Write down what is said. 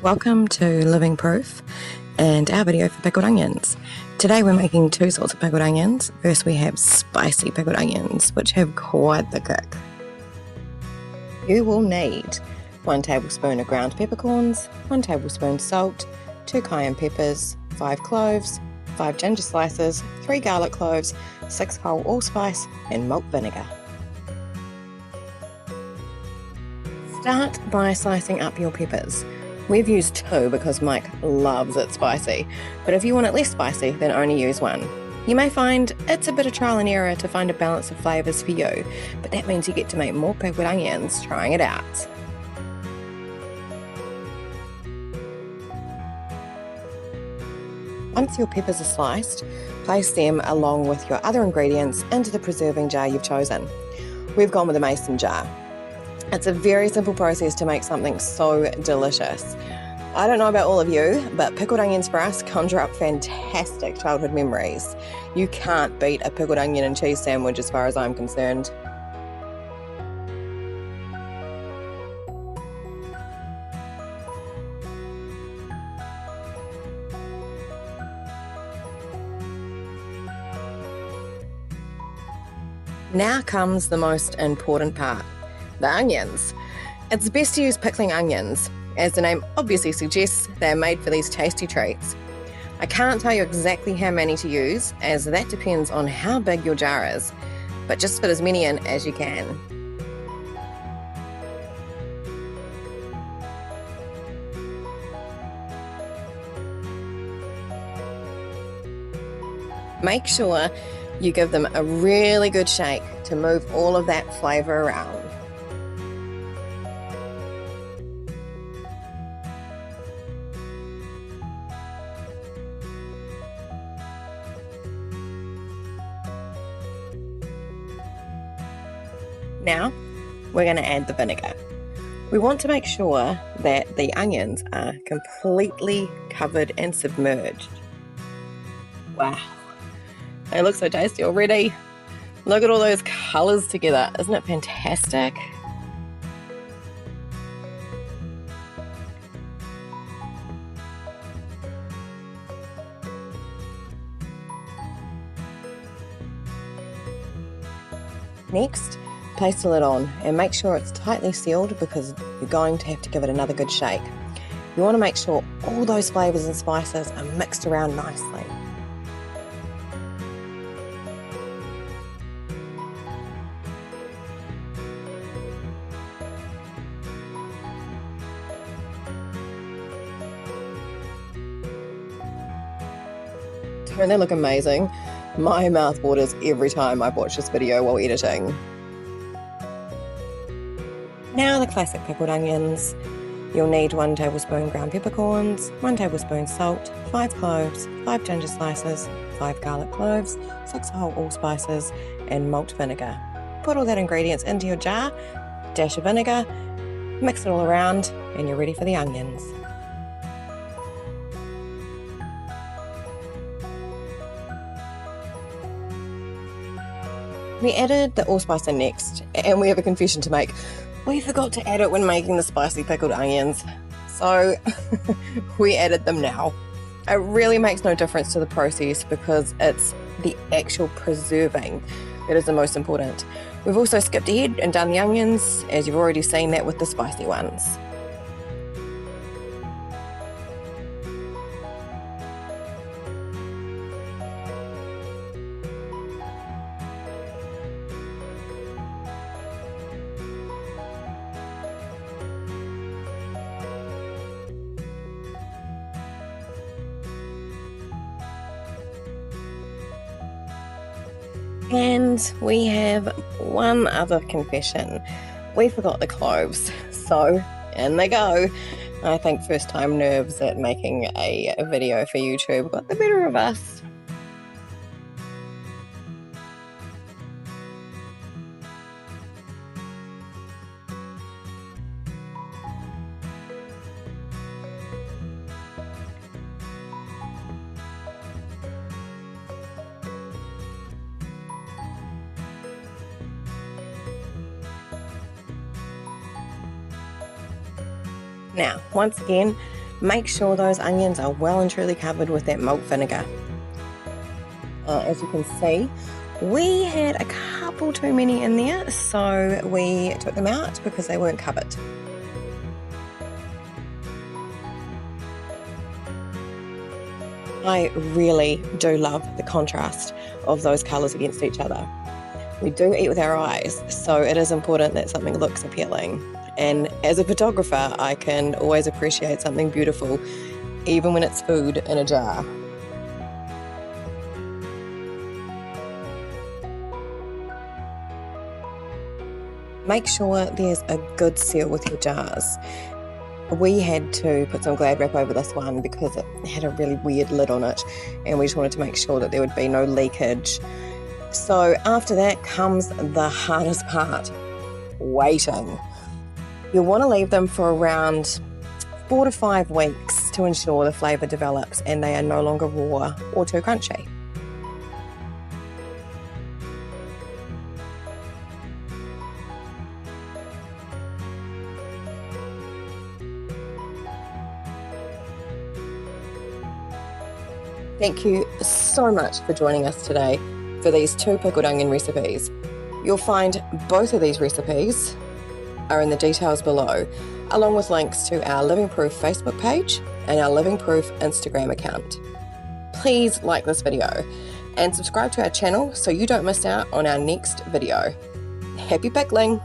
Welcome to Living Proof and our video for pickled onions. Today we're making two sorts of pickled onions. First we have spicy pickled onions, which have quite the kick. You will need 1 tablespoon of ground peppercorns, 1 tablespoon salt, 2 cayenne peppers, 5 cloves, 5 ginger slices, 3 garlic cloves, 6 whole allspice and malt vinegar. Start by slicing up your peppers. We've used 2 because Mike loves it spicy, but if you want it less spicy, then only use 1. You may find it's a bit of trial and error to find a balance of flavours for you, but that means you get to make more pickled onions trying it out. Once your peppers are sliced, place them along with your other ingredients into the preserving jar you've chosen. We've gone with a mason jar. It's a very simple process to make something so delicious. I don't know about all of you, but pickled onions for us conjure up fantastic childhood memories. You can't beat a pickled onion and cheese sandwich as far as I'm concerned. Now comes the most important part. The onions. It's best to use pickling onions. As the name obviously suggests, they're made for these tasty treats. I can't tell you exactly how many to use, as that depends on how big your jar is, but just fit as many in as you can. Make sure you give them a really good shake to move all of that flavour around. Now, we're going to add the vinegar. We want to make sure that the onions are completely covered and submerged. Wow, they look so tasty already. Look at all those colours together. Isn't it fantastic? Next, place the lid on and make sure it's tightly sealed because you're going to have to give it another good shake. You want to make sure all those flavours and spices are mixed around nicely. Don't they look amazing? My mouth waters every time I watch this video while editing. Now the classic pickled onions. You'll need 1 tablespoon ground peppercorns, 1 tablespoon salt, 5 cloves, 5 ginger slices, 5 garlic cloves, 6 whole allspices and malt vinegar. Put all that ingredients into your jar, dash of vinegar, mix it all around and you're ready for the onions. We added the allspice in next, and we have a confession to make. We forgot to add it when making the spicy pickled onions, so we added them now. It really makes no difference to the process because it's the actual preserving that is the most important. We've also skipped ahead and done the onions, as you've already seen that with the spicy ones. And we have one other confession. We forgot the cloves, so in they go. I think first time nerves at making a video for YouTube got the better of us. Now, once again, Make sure those onions are well and truly covered with that malt vinegar. As you can see, we had a couple too many in there, so we took them out because they weren't covered. I really do love the contrast of those colours against each other. We do eat with our eyes, so it is important that something looks appealing. And as a photographer, I can always appreciate something beautiful, even when it's food in a jar. Make sure there's a good seal with your jars. We had to put some Glad wrap over this one because it had a really weird lid on it, and we just wanted to make sure that there would be no leakage. So after that comes the hardest part, waiting. You'll want to leave them for around 4 to 5 weeks to ensure the flavour develops and they are no longer raw or too crunchy. Thank you so much for joining us today for these 2 pickled onion recipes. You'll find both of these recipes are in the details below, along with links to our Living Proof Facebook page and our Living Proof Instagram account. Please like this video and subscribe to our channel so you don't miss out on our next video. Happy pickling!